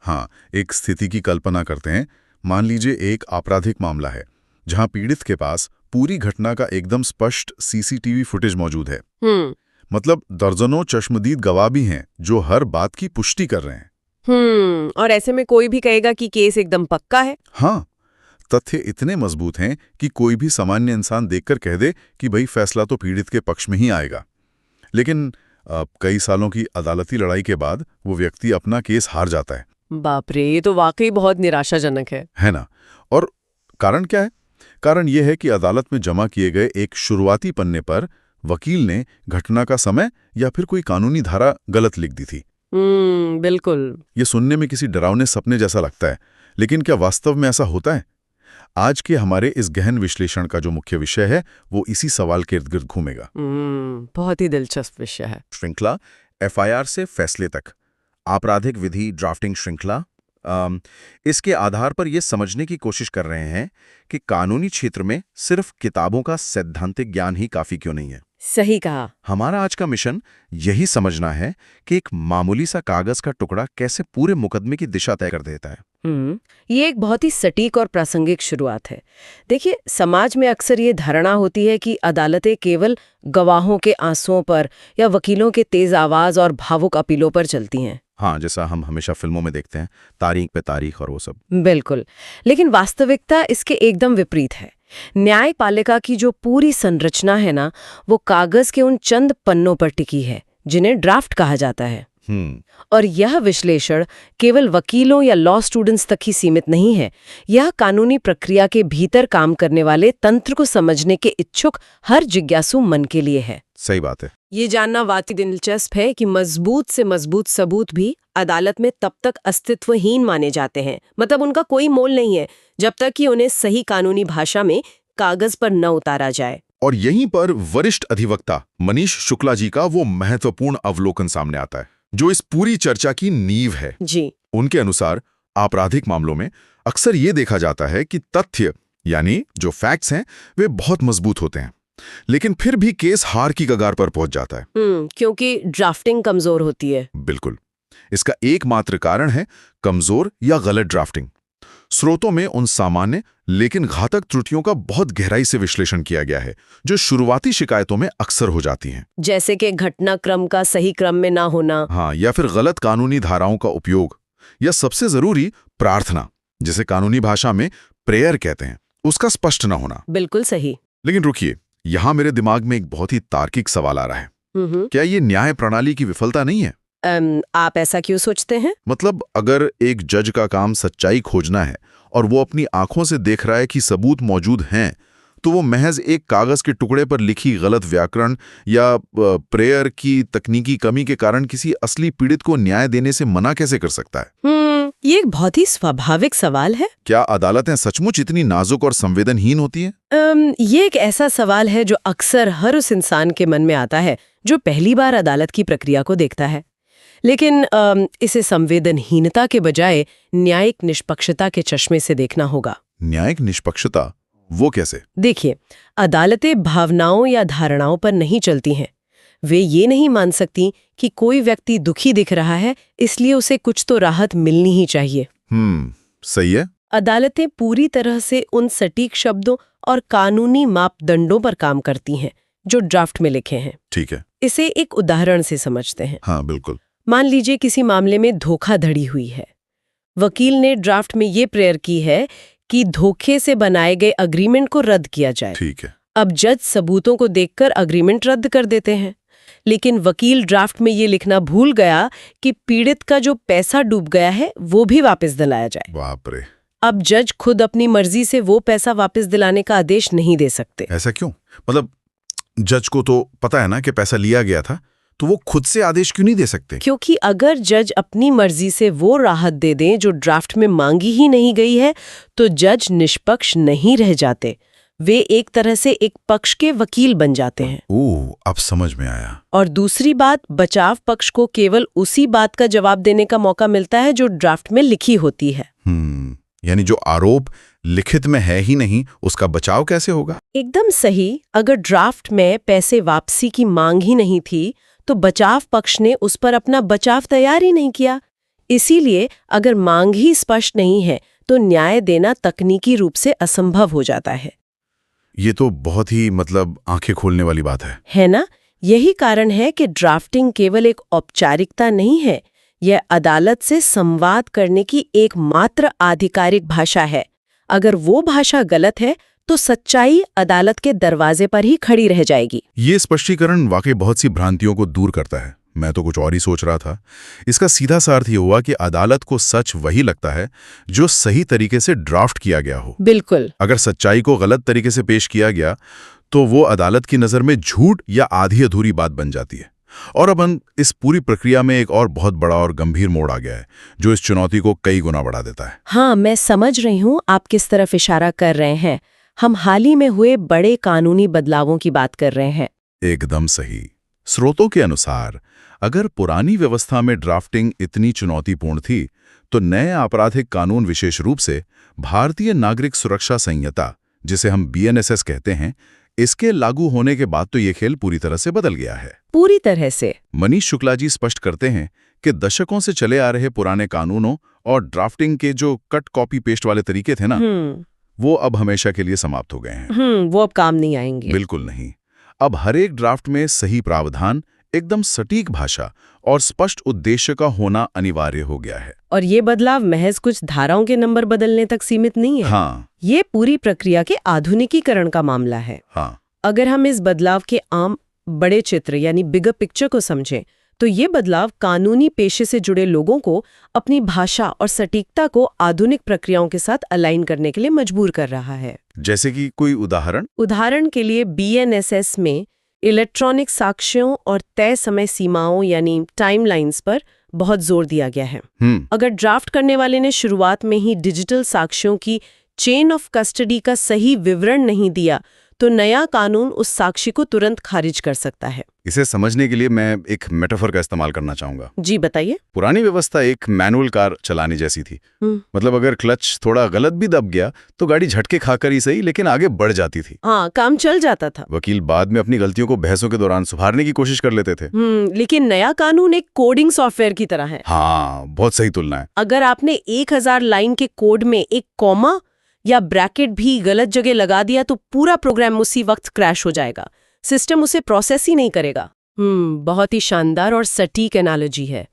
हाँ, एक स्थिति की कल्पना करते हैं। मान लीजिए एक आपराधिक मामला है जहां पीड़ित के पास पूरी घटना का एकदम स्पष्ट सीसीटीवी फुटेज मौजूद है। मतलब दर्जनों चश्मदीद गवाह भी हैं जो हर बात की पुष्टि कर रहे हैं। और ऐसे में कोई भी कहेगा कि केस एकदम पक्का है। हाँ, तथ्य इतने मजबूत हैं कि कोई भी सामान्य इंसान देखकर कह दे कि भाई फैसला तो पीड़ित के पक्ष में ही आएगा। लेकिन कई सालों की अदालती लड़ाई के बाद वो व्यक्ति अपना केस हार जाता है। बाप रे, ये तो वाकई बहुत निराशाजनक है ना? और कारण क्या है? कारण यह है कि अदालत में जमा किए गए एक शुरुआती पन्ने पर वकील ने घटना का समय या फिर कोई कानूनी धारा गलत लिख दी थी। बिल्कुल। ये सुनने में किसी डरावने सपने जैसा लगता है, लेकिन क्या वास्तव में ऐसा होता है? आज के हमारे इस गहन विश्लेषण का जो मुख्य विषय है वो इसी सवाल के इर्द-गिर्द घूमेगा। बहुत ही दिलचस्प विषय है। श्रृंखला, एफआईआर से फैसले तक, आपराधिक विधि ड्राफ्टिंग श्रृंखला। इसके आधार पर यह समझने की कोशिश कर रहे हैं कि कानूनी क्षेत्र में सिर्फ किताबों का सैद्धांतिक ज्ञान ही काफी क्यों नहीं है। सही कहा। हमारा आज का मिशन यही समझना है कि एक मामूली सा कागज का टुकड़ा कैसे पूरे मुकदमे की दिशा तय कर देता है। ये एक बहुत ही सटीक और प्रासंगिक शुरुआत है। देखिए, समाज में अक्सर ये धारणा होती है कि अदालतें केवल गवाहों के आंसुओं पर या वकीलों के तेज आवाज और भावुक अपीलों पर चलती हैं। हाँ, जैसा हम हमेशा फिल्मों में देखते हैं, तारीख पे तारीख और वो सब। बिल्कुल, लेकिन वास्तविकता इसके एकदम विपरीत है। न्यायपालिका की जो पूरी संरचना है ना, वो कागज के उन चंद पन्नों पर टिकी है जिन्हें ड्राफ्ट कहा जाता है। और यह विश्लेषण केवल वकीलों या लॉ स्टूडेंट्स तक ही सीमित नहीं है। यह कानूनी प्रक्रिया के भीतर काम करने वाले तंत्र को समझने के इच्छुक हर जिज्ञासु मन के लिए है। सही बात है। ये जानना वाकई दिलचस्प है कि मजबूत से मजबूत सबूत भी अदालत में तब तक अस्तित्वहीन माने जाते हैं, मतलब उनका कोई मोल नहीं है जब तक कि उन्हें सही कानूनी भाषा में कागज पर न उतारा जाए। और यहीं पर वरिष्ठ अधिवक्ता मनीष शुक्ला जी का वो महत्वपूर्ण अवलोकन सामने आता है जो इस पूरी चर्चा की नींव है। जी। उनके अनुसार आपराधिक मामलों में अक्सर ये देखा जाता है कि तथ्य यानी जो फैक्ट्स हैं वे बहुत मजबूत होते हैं, लेकिन फिर भी केस हार की कगार पर पहुंच जाता है। क्योंकि ड्राफ्टिंग कमजोर होती है। बिल्कुल। इसका एकमात्र कारण है कमजोर या गलत ड्राफ्टिंग। स्रोतों में उन सामान्य लेकिन घातक त्रुटियों का बहुत गहराई से विश्लेषण किया गया है जो शुरुआती शिकायतों में अक्सर हो जाती हैं। जैसे कि घटनाक्रम का सही क्रम में ना होना। हाँ, या फिर गलत कानूनी धाराओं का उपयोग, या सबसे जरूरी प्रार्थना, जिसे कानूनी भाषा में प्रेयर कहते हैं, उसका स्पष्ट न होना। बिल्कुल सही। लेकिन रुकिए, यहाँ मेरे दिमाग में एक बहुत ही तार्किक सवाल आ रहा है। क्या ये न्याय प्रणाली की विफलता नहीं है? आप ऐसा क्यों सोचते हैं? मतलब अगर एक जज का काम सच्चाई खोजना है और वो अपनी आंखों से देख रहा है कि सबूत मौजूद हैं, तो वो महज एक कागज के टुकड़े पर लिखी गलत व्याकरण या प्रेयर की तकनीकी कमी के कारण किसी असली पीड़ित को न्याय देने से मना कैसे कर सकता है? ये एक बहुत ही स्वाभाविक सवाल है। क्या अदालतें सचमुच इतनी नाजुक और संवेदनहीन होती हैं? ये एक ऐसा सवाल है जो अक्सर हर उस इंसान के मन में आता है जो पहली बार अदालत की प्रक्रिया को देखता है। लेकिन इसे संवेदनहीनता के बजाय न्यायिक निष्पक्षता के चश्मे से देखना होगा। न्यायिक निष्पक्षता? वो कैसे? देखिए, अदालतें भावनाओं या धारणाओं पर नहीं चलती हैं। वे ये नहीं मान सकती कि कोई व्यक्ति दुखी दिख रहा है इसलिए उसे कुछ तो राहत मिलनी ही चाहिए। सही है। अदालतें पूरी तरह से उन सटीक शब्दों और कानूनी मापदंडों पर काम करती हैं जो ड्राफ्ट में लिखे हैं। ठीक है। इसे एक उदाहरण से समझते हैं। हाँ, बिल्कुल। मान लीजिए किसी मामले में धोखाधड़ी हुई है। वकील ने ड्राफ्ट में ये प्रेयर की है कि धोखे से बनाए गए अग्रीमेंट को रद्द किया जाए। ठीक है। अब जज सबूतों को देखकर अग्रीमेंट रद्द कर देते हैं, लेकिन वकील ड्राफ्ट में ये लिखना भूल गया कि पीड़ित का जो पैसा डूब गया है वो भी वापस दिलाया जाए। बाप रे। अब जज खुद अपनी मर्जी से वो पैसा वापस दिलाने का आदेश नहीं दे सकते। ऐसा क्यों? मतलब जज को तो पता है ना कि पैसा लिया गया था, तो वो खुद से आदेश क्यों नहीं दे सकते? क्योंकि अगर जज अपनी मर्जी से वो राहत दे दें जो ड्राफ्ट में मांगी ही नहीं गई है, तो जज निष्पक्ष नहीं रह जाते। वे एक तरह से एक पक्ष के वकील बन जाते हैं। ओह, अब समझ में आया। और दूसरी बात, बचाव पक्ष को केवल उसी बात का जवाब देने का मौका मिलता है जो ड्राफ्ट में लिखी होती है। यानी जो आरोप लिखित में है ही नहीं, उसका बचाव कैसे होगा? एकदम सही। अगर ड्राफ्ट में पैसे वापसी की मांग ही नहीं थी, तो बचाव पक्ष ने उस पर अपना बचाव तैयार ही नहीं किया। इसीलिए अगर मांग ही स्पष्ट नहीं है तो न्याय देना तकनीकी रूप से असंभव हो जाता है। ये तो बहुत ही आंखें खोलने वाली बात है ना? यही कारण है कि ड्राफ्टिंग केवल एक औपचारिकता नहीं है, यह अदालत से संवाद करने की एकमात्र आधिकारिक भाषा है। अगर वो भाषा गलत है तो सच्चाई अदालत के दरवाजे पर ही खड़ी रह जाएगी। ये स्पष्टीकरण वाकई बहुत सी भ्रांतियों को दूर करता है। मैं तो कुछ और ही सोच रहा था। इसका सीधा सा अर्थ ये हुआ कि अदालत को सच वही लगता है जो सही तरीके से ड्राफ्ट किया गया हो। बिल्कुल। अगर सच्चाई को गलत तरीके से पेश किया गया तो वो अदालत की नज़र में झूठ या आधी अधूरी बात बन जाती है। और अब इस पूरी प्रक्रिया में एक और बहुत बड़ा और गंभीर मोड़ आ गया है जो इस चुनौती को कई गुना बढ़ा देता है। हाँ, मैं समझ रही हूँ आप किस तरफ इशारा कर रहे हैं। हम हाल ही में हुए बड़े कानूनी बदलावों की बात कर रहे हैं। एकदम सही। स्रोतों के अनुसार अगर पुरानी व्यवस्था में ड्राफ्टिंग इतनी चुनौतीपूर्ण थी तो नए आपराधिक कानून, विशेष रूप से भारतीय नागरिक सुरक्षा संहिता, जिसे हम BNSS कहते हैं, इसके लागू होने के बाद तो ये खेल पूरी तरह से बदल गया है। पूरी तरह से। मनीष शुक्ला जी स्पष्ट करते हैं कि दशकों से चले आ रहे पुराने कानूनों और ड्राफ्टिंग के जो कट कॉपी पेस्ट वाले तरीके थे ना, वो अब हमेशा के लिए समाप्त हो गए हैं। वो अब काम नहीं आएंगे। बिल्कुल नहीं। अब हर एक ड्राफ्ट में सही प्रावधान, एकदम सटीक भाषा और स्पष्ट उद्देश्य का होना अनिवार्य हो गया है। और ये बदलाव महज कुछ धाराओं के नंबर बदलने तक सीमित नहीं है। हाँ। ये पूरी प्रक्रिया के आधुनिकीकरण का मामला है। हाँ। अगर हम इस बदलाव के आम बड़े चित्र यानी बिगर पिक्चर को समझें तो ये बदलाव कानूनी पेशे से जुड़े लोगों को अपनी भाषा और सटीकता को आधुनिक प्रक्रियाओं के साथ अलाइन करने के लिए मजबूर कर रहा है। जैसे कि कोई उदाहरण? उदाहरण के लिए BNSS में इलेक्ट्रॉनिक साक्ष्यों और तय समय सीमाओं यानी टाइमलाइंस पर बहुत जोर दिया गया है। अगर ड्राफ्ट करने वाले ने शुरुआत में ही डिजिटल साक्ष्यों की चेन ऑफ कस्टडी का सही विवरण नहीं दिया तो नया कानून उस साक्षी को तुरंत खारिज कर सकता है। इसे समझने के लिए मैं एक मेटाफर का इस्तेमाल करना चाहूंगा। जी बताइए। पुरानी व्यवस्था एक मैनुअल कार चलाने जैसी थी। अगर क्लच थोड़ा गलत भी दब गया तो गाड़ी झटके खाकर ही सही लेकिन आगे बढ़ जाती थी। हाँ, काम चल जाता था। वकील बाद में अपनी गलतियों को बहसों के दौरान सुधारने की कोशिश कर लेते थे। लेकिन नया कानून एक कोडिंग सॉफ्टवेयर की तरह है। हाँ, बहुत सही तुलना है। अगर आपने 1000 लाइन के कोड में एक कॉमा या ब्रैकेट भी गलत जगह लगा दिया तो पूरा प्रोग्राम उसी वक्त क्रैश हो जाएगा। सिस्टम उसे प्रोसेस ही नहीं करेगा। बहुत ही शानदार और सटीक एनालॉजी है।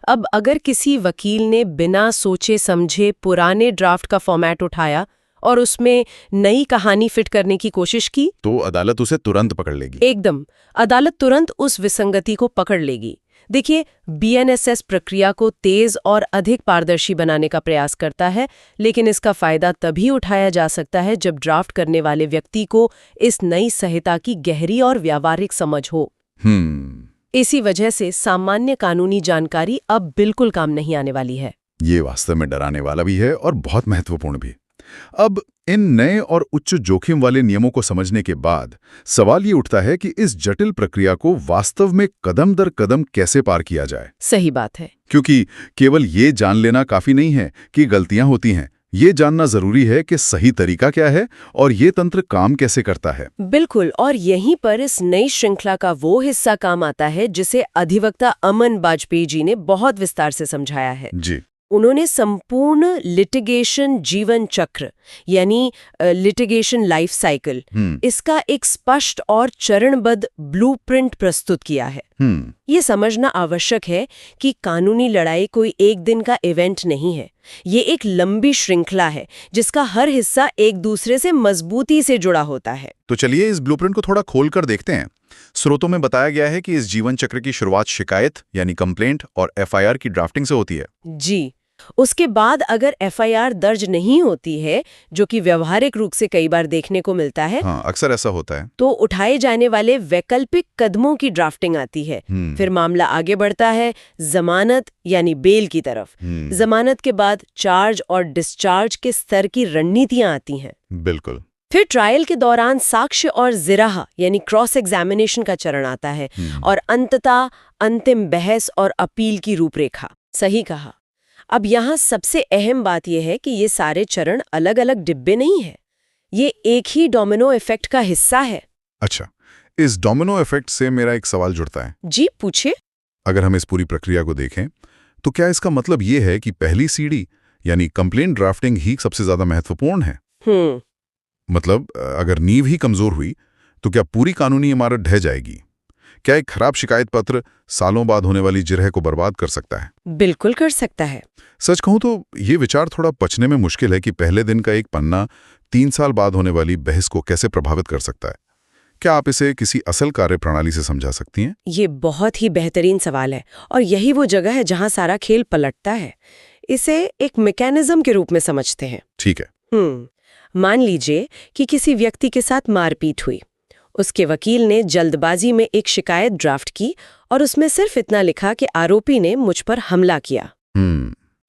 अब अगर किसी वकील ने बिना सोचे समझे पुराने ड्राफ्ट का फॉर्मेट उठाया और उसमें नई कहानी फिट करने की कोशिश की तो अदालत उसे तुरंत पकड़ लेगी। एकदम, अदालत तुरंत उस विसंगति को पकड़ लेगी। देखिए, BNSS प्रक्रिया को तेज और अधिक पारदर्शी बनाने का प्रयास करता है, लेकिन इसका फायदा तभी उठाया जा सकता है जब ड्राफ्ट करने वाले व्यक्ति को इस नई संहिता की गहरी और व्यावहारिक समझ हो। इसी वजह से सामान्य कानूनी जानकारी अब बिल्कुल काम नहीं आने वाली है। ये वास्तव में डराने वाला भी है और बहुत महत्वपूर्ण भी। अब इन नए और उच्च जोखिम वाले नियमों को समझने के बाद सवाल ये उठता है कि इस जटिल प्रक्रिया को वास्तव में कदम दर कदम कैसे पार किया जाए। सही बात है। क्योंकि केवल ये जान लेना काफी नहीं है कि गलतियां होती हैं, ये जानना जरूरी है कि सही तरीका क्या है और ये तंत्र काम कैसे करता है। बिल्कुल, और यहीं पर इस नई श्रृंखला का वो हिस्सा काम आता है जिसे अधिवक्ता अमन बाजपेयी जी ने बहुत विस्तार से समझाया है। जी। उन्होंने संपूर्ण लिटिगेशन जीवन चक्र यानी लिटिगेशन लाइफ साइकिल, इसका एक स्पष्ट और चरणबद्ध ब्लूप्रिंट प्रस्तुत किया है। ये समझना आवश्यक है कि कानूनी लड़ाई कोई एक दिन का इवेंट नहीं है। ये एक लंबी श्रृंखला है जिसका हर हिस्सा एक दूसरे से मजबूती से जुड़ा होता है। तो चलिए इस ब्लूप्रिंट को थोड़ा खोलकर देखते हैं। स्रोतों में बताया गया है कि इस जीवन चक्र की शुरुआत शिकायत यानी कंप्लेंट और FIR की ड्राफ्टिंग से होती है। जी। उसके बाद अगर FIR दर्ज नहीं होती है, जो कि व्यवहारिक रूप से कई बार देखने को मिलता है, हाँ, अक्सर ऐसा होता है, तो उठाए जाने वाले वैकल्पिक कदमों की ड्राफ्टिंग आती है। फिर मामला आगे बढ़ता है जमानत यानी बेल की तरफ। जमानत के बाद चार्ज और डिस्चार्ज के स्तर की रणनीतियां आती हैं। बिल्कुल। फिर ट्रायल के दौरान साक्ष्य और जिराहा यानी क्रॉस एग्जामिनेशन का चरण आता है और अंततः अंतिम बहस और अपील की रूपरेखा। सही कहा। अब यहाँ सबसे अहम बात यह है कि ये सारे चरण अलग अलग डिब्बे नहीं है, ये एक ही डोमिनो इफेक्ट का हिस्सा है। अच्छा, इस डोमिनो इफेक्ट से मेरा एक सवाल जुड़ता है। जी पूछिए। अगर हम इस पूरी प्रक्रिया को देखें तो क्या इसका मतलब ये है कि पहली सीढ़ी यानी कंप्लेंट ड्राफ्टिंग ही सबसे ज्यादा महत्वपूर्ण है? मतलब अगर नींव ही कमजोर हुई तो क्या पूरी कानूनी इमारत ढह जाएगी? क्या एक खराब शिकायत पत्र सालों बाद होने वाली जिरह को बर्बाद कर सकता है? बिल्कुल कर सकता है। सच कहूं तो ये विचार थोड़ा पचने में मुश्किल है कि पहले दिन का एक पन्ना 3 साल बाद होने वाली बहस को कैसे प्रभावित कर सकता है। क्या आप इसे किसी असल कार्यप्रणाली से समझा सकती हैं? ये बहुत ही बेहतरीन सवाल है और यही वो जगह है जहां सारा खेल पलटता है। इसे एक मैकेनिज्म के रूप में समझते हैं। ठीक है। मान लीजिए कि किसी व्यक्ति के साथ मारपीट हुई। उसके वकील ने जल्दबाजी में एक शिकायत ड्राफ्ट की और उसमें सिर्फ इतना लिखा कि आरोपी ने मुझ पर हमला किया।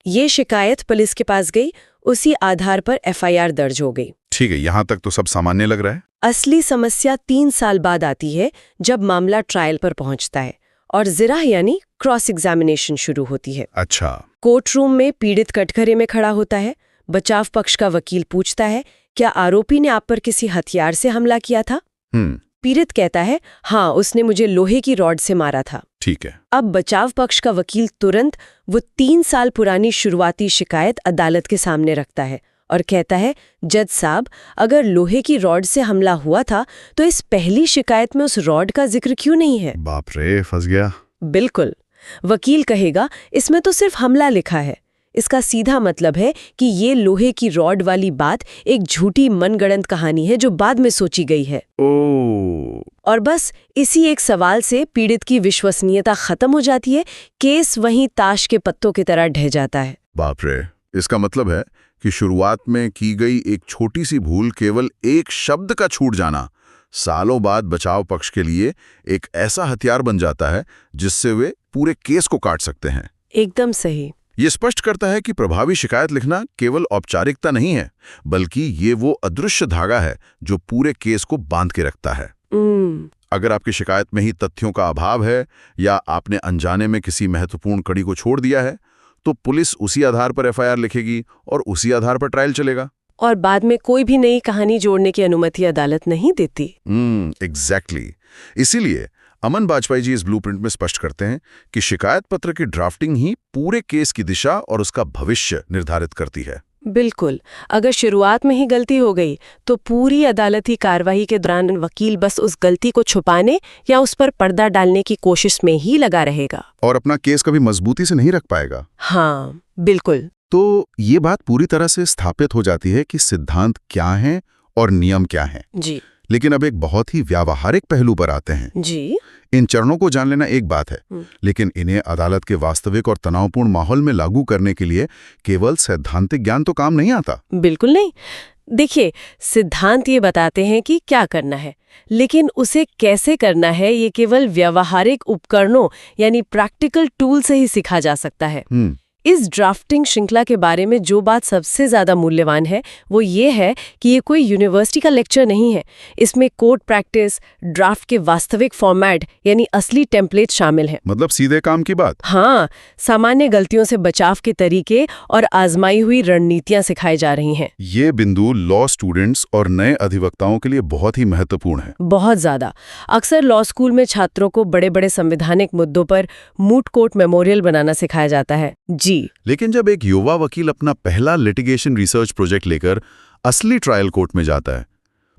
ये शिकायत पुलिस के पास गई, उसी आधार पर एफआईआर दर्ज हो गई। ठीक है, यहां तक तो सब सामान्य लग रहा है। असली समस्या 3 साल बाद आती है जब मामला ट्रायल पर पहुंचता है और जिरह यानी क्रॉस एग्जामिनेशन शुरू होती है। अच्छा। कोर्ट रूम में पीड़ित कटघरे में खड़ा होता है। बचाव पक्ष का वकील पूछता है, क्या आरोपी ने आप पर किसी हथियार से हमला किया था? पीड़ित कहता है, हाँ, उसने मुझे लोहे की रॉड से मारा था। ठीक है। अब बचाव पक्ष का वकील तुरंत वो 3 साल पुरानी शुरुआती शिकायत अदालत के सामने रखता है और कहता है, जज साहब, अगर लोहे की रॉड से हमला हुआ था तो इस पहली शिकायत में उस रॉड का जिक्र क्यों नहीं है? बाप रे, फंस गया। बिल्कुल। वकील कहेगा, इसमें तो सिर्फ हमला लिखा है। इसका सीधा मतलब है कि ये लोहे की रॉड वाली बात एक झूठी मनगढ़ंत कहानी है जो बाद में सोची गई है। और बस इसी एक सवाल से पीड़ित की विश्वसनीयता खत्म हो जाती है। केस वहीं ताश के पत्तों की तरह ढह जाता है। बाप रे, इसका मतलब है कि शुरुआत में की गई एक छोटी सी भूल, केवल एक शब्द का छूट जाना, सालों बाद बचाव पक्ष के लिए एक ऐसा हथियार बन जाता है जिससे वे पूरे केस को काट सकते हैं। एकदम सही। ये स्पष्ट करता है कि प्रभावी शिकायत लिखना केवल औपचारिकता नहीं है, बल्कि ये वो अदृश्य धागा है जो पूरे केस को बांध के रखता है। अगर आपकी शिकायत में ही तथ्यों का अभाव है या आपने अनजाने में किसी महत्वपूर्ण कड़ी को छोड़ दिया है, तो पुलिस उसी आधार पर एफआईआर लिखेगी और उसी आधार पर ट्रायल चलेगा। और बाद में कोई भी नई कहानी जोड़ने की अनुमति अदालत नहीं देती। एग्जैक्टली। इसीलिए अमन बाजपेयी जी इस ब्लूप्रिंट में स्पष्ट करते हैं कि शिकायत पत्र की ड्राफ्टिंग ही पूरे केस की दिशा और उसका भविष्य निर्धारित करती है। बिल्कुल। अगर शुरुआत में ही गलती हो गई तो पूरी अदालती कार्रवाई के दौरान वकील बस उस गलती को छुपाने या उस पर पर्दा डालने की कोशिश में ही लगा रहेगा और अपना केस कभी मजबूती से नहीं रख पाएगा। हाँ, बिल्कुल। तो ये बात पूरी तरह से स्थापित हो जाती है कि सिद्धांत क्या हैं और नियम क्या हैं। जी। लेकिन अब एक बहुत ही व्यावहारिक पहलू पर आते हैं। जी। इन चरणों को जान लेना एक बात है, लेकिन इन्हें अदालत के वास्तविक और तनावपूर्ण माहौल में लागू करने के लिए केवल सैद्धांतिक ज्ञान तो काम नहीं आता। बिल्कुल नहीं। देखिए, सिद्धांत ये बताते हैं कि क्या करना है, लेकिन उसे कैसे करना है ये केवल व्यावहारिक उपकरणों यानी प्रैक्टिकल टूल से ही सीखा जा सकता है। इस ड्राफ्टिंग श्रृंखला के बारे में जो बात सबसे ज्यादा मूल्यवान है वो ये है कि ये कोई यूनिवर्सिटी का लेक्चर नहीं है। इसमें कोर्ट प्रैक्टिस, ड्राफ्ट के वास्तविक फॉर्मेट यानी असली टेम्पलेट शामिल हैं। मतलब सीधे काम की बात। हाँ, सामान्य गलतियों से बचाव के तरीके और आजमाई हुई रणनीतियां सिखाई जा रही हैं। ये बिंदु लॉ स्टूडेंट्स और नए अधिवक्ताओं के लिए बहुत ही महत्वपूर्ण है। बहुत ज्यादा। अक्सर लॉ स्कूल में छात्रों को बड़े बड़े संवैधानिक मुद्दों पर मूट कोर्ट मेमोरियल बनाना सिखाया जाता है। जी। लेकिन जब एक युवा वकील अपना पहला लिटिगेशन रिसर्च प्रोजेक्ट लेकर असली ट्रायल कोर्ट में जाता है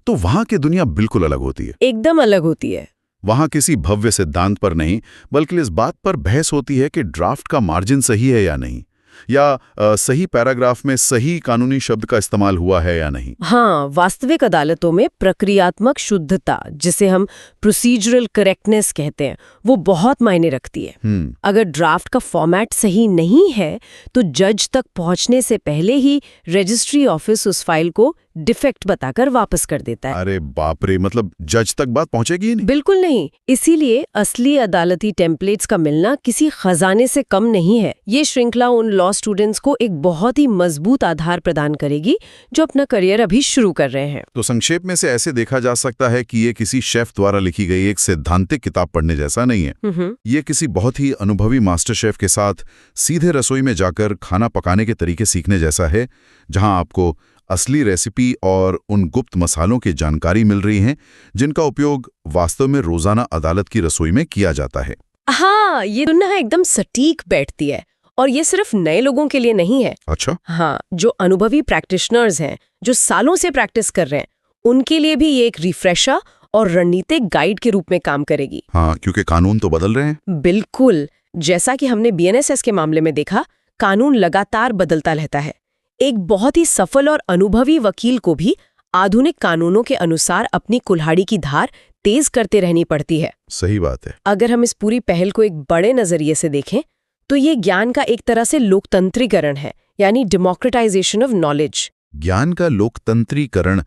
तो वहां की दुनिया बिल्कुल अलग होती है। एकदम अलग होती है। वहां किसी भव्य सिद्धांत पर नहीं, बल्कि इस बात पर बहस होती है कि ड्राफ्ट का मार्जिन सही है या नहीं, या सही पैराग्राफ में सही कानूनी शब्द का इस्तेमाल हुआ है या नहीं। हाँ, वास्तविक अदालतों में प्रक्रियात्मक शुद्धता, जिसे हम प्रोसीजरल करेक्टनेस कहते हैं, वो बहुत मायने रखती है। अगर ड्राफ्ट का फॉर्मेट सही नहीं है तो जज तक पहुंचने से पहले ही रजिस्ट्री ऑफिस उस फाइल को डिफेक्ट बताकर वापस कर देता है। अरे बाप रे, मतलब जज तक बात पहुंचेगी ही नहीं? बिल्कुल नहीं। इसीलिए असली अदालती टेम्पलेट्स का मिलना किसी खजाने से कम नहीं है। ये श्रृंखला उन लॉ स्टूडेंट्स को एक बहुत ही मजबूत आधार प्रदान करेगी जो अपना करियर अभी शुरू कर रहे हैं। तो संक्षेप में से ऐसे देखा जा सकता है कि ये किसी शेफ द्वारा लिखी गई एक सैद्धांतिक किताब पढ़ने जैसा नहीं है। ये किसी बहुत ही अनुभवी मास्टर शेफ के साथ सीधे रसोई में जाकर खाना पकाने के तरीके सीखने जैसा है, जहां आपको असली रेसिपी और उन गुप्त मसालों की जानकारी मिल रही है जिनका उपयोग वास्तव में रोजाना अदालत की रसोई में किया जाता है। हाँ, ये तुलना एकदम सटीक बैठती है और ये सिर्फ नए लोगों के लिए नहीं है। अच्छा। हाँ, जो अनुभवी प्रैक्टिशनर्स हैं, जो सालों से प्रैक्टिस कर रहे हैं, उनके लिए भी ये एक रिफ्रेशर और रणनीतिक गाइड के रूप में काम करेगी। हाँ, क्योंकि कानून तो बदल रहे हैं। बिल्कुल, जैसा कि हमने BNSS के मामले में देखा, कानून लगातार बदलता रहता है। एक बहुत ही सफल और अनुभवी वकील को भी आधुनिक कानूनों के अनुसार अपनी कुल्हाड़ी की धार तेज करते रहनी पड़ती है। सही बात है। अगर हम इस पूरी पहल को एक बड़े नजरिए से देखें तो ये ज्ञान का एक तरह से लोकतंत्रीकरण है, यानी डेमोक्रेटाइजेशन ऑफ नॉलेज। ज्ञान का लोकतंत्रीकरण,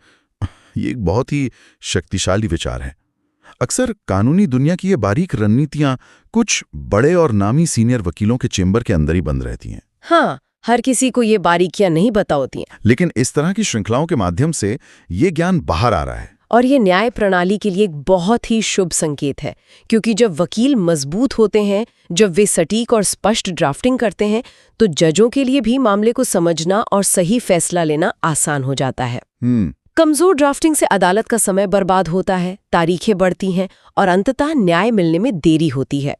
ये एक बहुत ही शक्तिशाली विचार है। अक्सर कानूनी दुनिया की ये बारीक रणनीतियां कुछ बड़े और नामी सीनियर वकीलों के चेंबर के अंदर ही बंद रहती हैं। हाँ, हर किसी को ये बारीकियां नहीं पता होती हैं। लेकिन इस तरह की श्रृंखलाओं के माध्यम से ये ज्ञान बाहर आ रहा है। और ये न्याय प्रणाली के लिए एक बहुत ही शुभ संकेत है, क्योंकि जब वकील मजबूत होते हैं, जब वे सटीक और स्पष्ट ड्राफ्टिंग करते हैं, तो जजों के लिए भी मामले को समझना और सही फैसला लेना आसान हो जाता है। कमजोर ड्राफ्टिंग से अदालत का समय बर्बाद होता है, तारीखें बढ़ती हैं और अंततः न्याय मिलने में देरी होती है।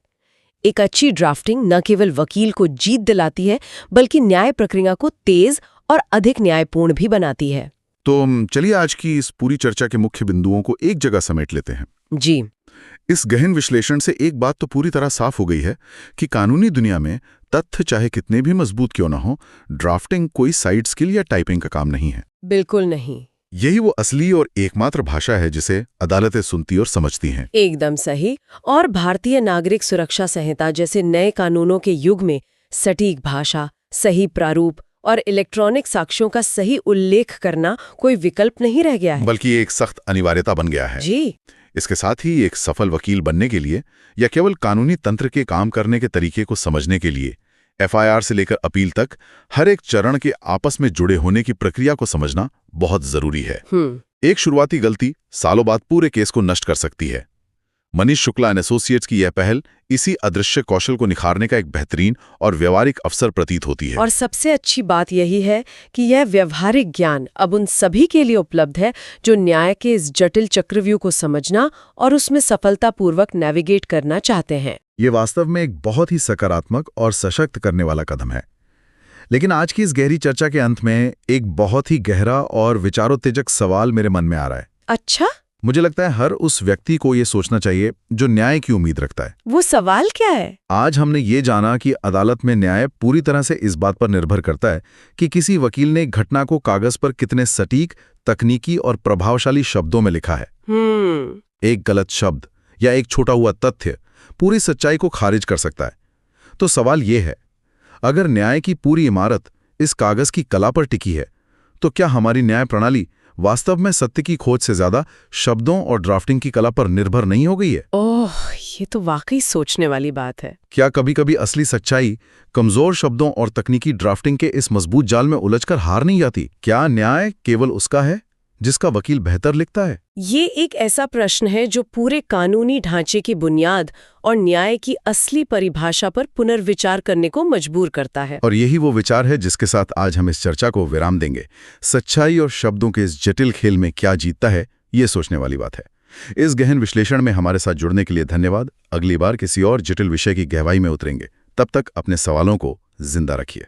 एक अच्छी ड्राफ्टिंग न केवल वकील को जीत दिलाती है, बल्कि न्याय प्रक्रिया को तेज और अधिक न्यायपूर्ण भी बनाती है। तो चलिए आज की इस पूरी चर्चा के मुख्य बिंदुओं को एक जगह समेट लेते हैं। जी। इस गहन विश्लेषण से एक बात तो पूरी तरह साफ हो गई है कि कानूनी दुनिया में तथ्य चाहे कितने भी मजबूत क्यों ना हो, ड्राफ्टिंग कोई साइड स्किल या टाइपिंग का काम नहीं है। बिल्कुल नहीं। यही वो असली और एकमात्र भाषा है जिसे अदालतें सुनती और समझती हैं। एकदम सही। और भारतीय नागरिक सुरक्षा संहिता जैसे नए कानूनों के युग में सटीक भाषा, सही प्रारूप और इलेक्ट्रॉनिक साक्ष्यों का सही उल्लेख करना कोई विकल्प नहीं रह गया है, बल्कि एक सख्त अनिवार्यता बन गया है। जी। इसके साथ ही एक सफल वकील बनने के लिए या केवल कानूनी तंत्र के काम करने के तरीके को समझने के लिए FIR से लेकर अपील तक हर एक चरण के आपस में जुड़े होने की प्रक्रिया को समझना बहुत जरूरी है। एक शुरुआती गलती सालों बाद पूरे केस को नष्ट कर सकती है। मनीष शुक्ला एंड एसोसिएट्स की यह पहल इसी अदृश्य कौशल को निखारने का एक बेहतरीन और व्यवहारिक अवसर प्रतीत होती है। और सबसे अच्छी बात यही है कि यह व्यवहारिक ज्ञान अब उन सभी के लिए उपलब्ध है जो न्याय के इस जटिल चक्रव्यूह को समझना और उसमें सफलतापूर्वक नेविगेट करना चाहते हैं। ये वास्तव में एक बहुत ही सकारात्मक और सशक्त करने वाला कदम है। लेकिन आज की इस गहरी चर्चा के अंत में एक बहुत ही गहरा और विचारोत्तेजक सवाल मेरे मन में आ रहा है। अच्छा? मुझे लगता है हर उस व्यक्ति को ये सोचना चाहिए जो न्याय की उम्मीद रखता है। वो सवाल क्या है? आज हमने ये जाना कि अदालत में न्याय पूरी तरह से इस बात पर निर्भर करता है कि किसी वकील ने घटना को कागज पर कितने सटीक, तकनीकी और प्रभावशाली शब्दों में लिखा है। एक गलत शब्द या एक छोटा हुआ तथ्य पूरी सच्चाई को खारिज कर सकता है। तो सवाल ये है, अगर न्याय की पूरी इमारत इस कागज की कला पर टिकी है, तो क्या हमारी न्याय प्रणाली वास्तव में सत्य की खोज से ज्यादा शब्दों और ड्राफ्टिंग की कला पर निर्भर नहीं हो गई है? ओह, ये तो वाकई सोचने वाली बात है। क्या कभी-कभी असली सच्चाई कमजोर शब्दों और तकनीकी ड्राफ्टिंग के इस मजबूत जाल में उलझकर हार नहीं जाती? क्या न्याय केवल उसका है जिसका वकील बेहतर लिखता है? ये एक ऐसा प्रश्न है जो पूरे कानूनी ढांचे की बुनियाद और न्याय की असली परिभाषा पर पुनर्विचार करने को मजबूर करता है। और यही वो विचार है जिसके साथ आज हम इस चर्चा को विराम देंगे। सच्चाई और शब्दों के इस जटिल खेल में क्या जीतता है, ये सोचने वाली बात है। इस गहन विश्लेषण में हमारे साथ जुड़ने के लिए धन्यवाद। अगली बार किसी और जटिल विषय की गहराई में उतरेंगे। तब तक अपने सवालों को जिंदा रखिए।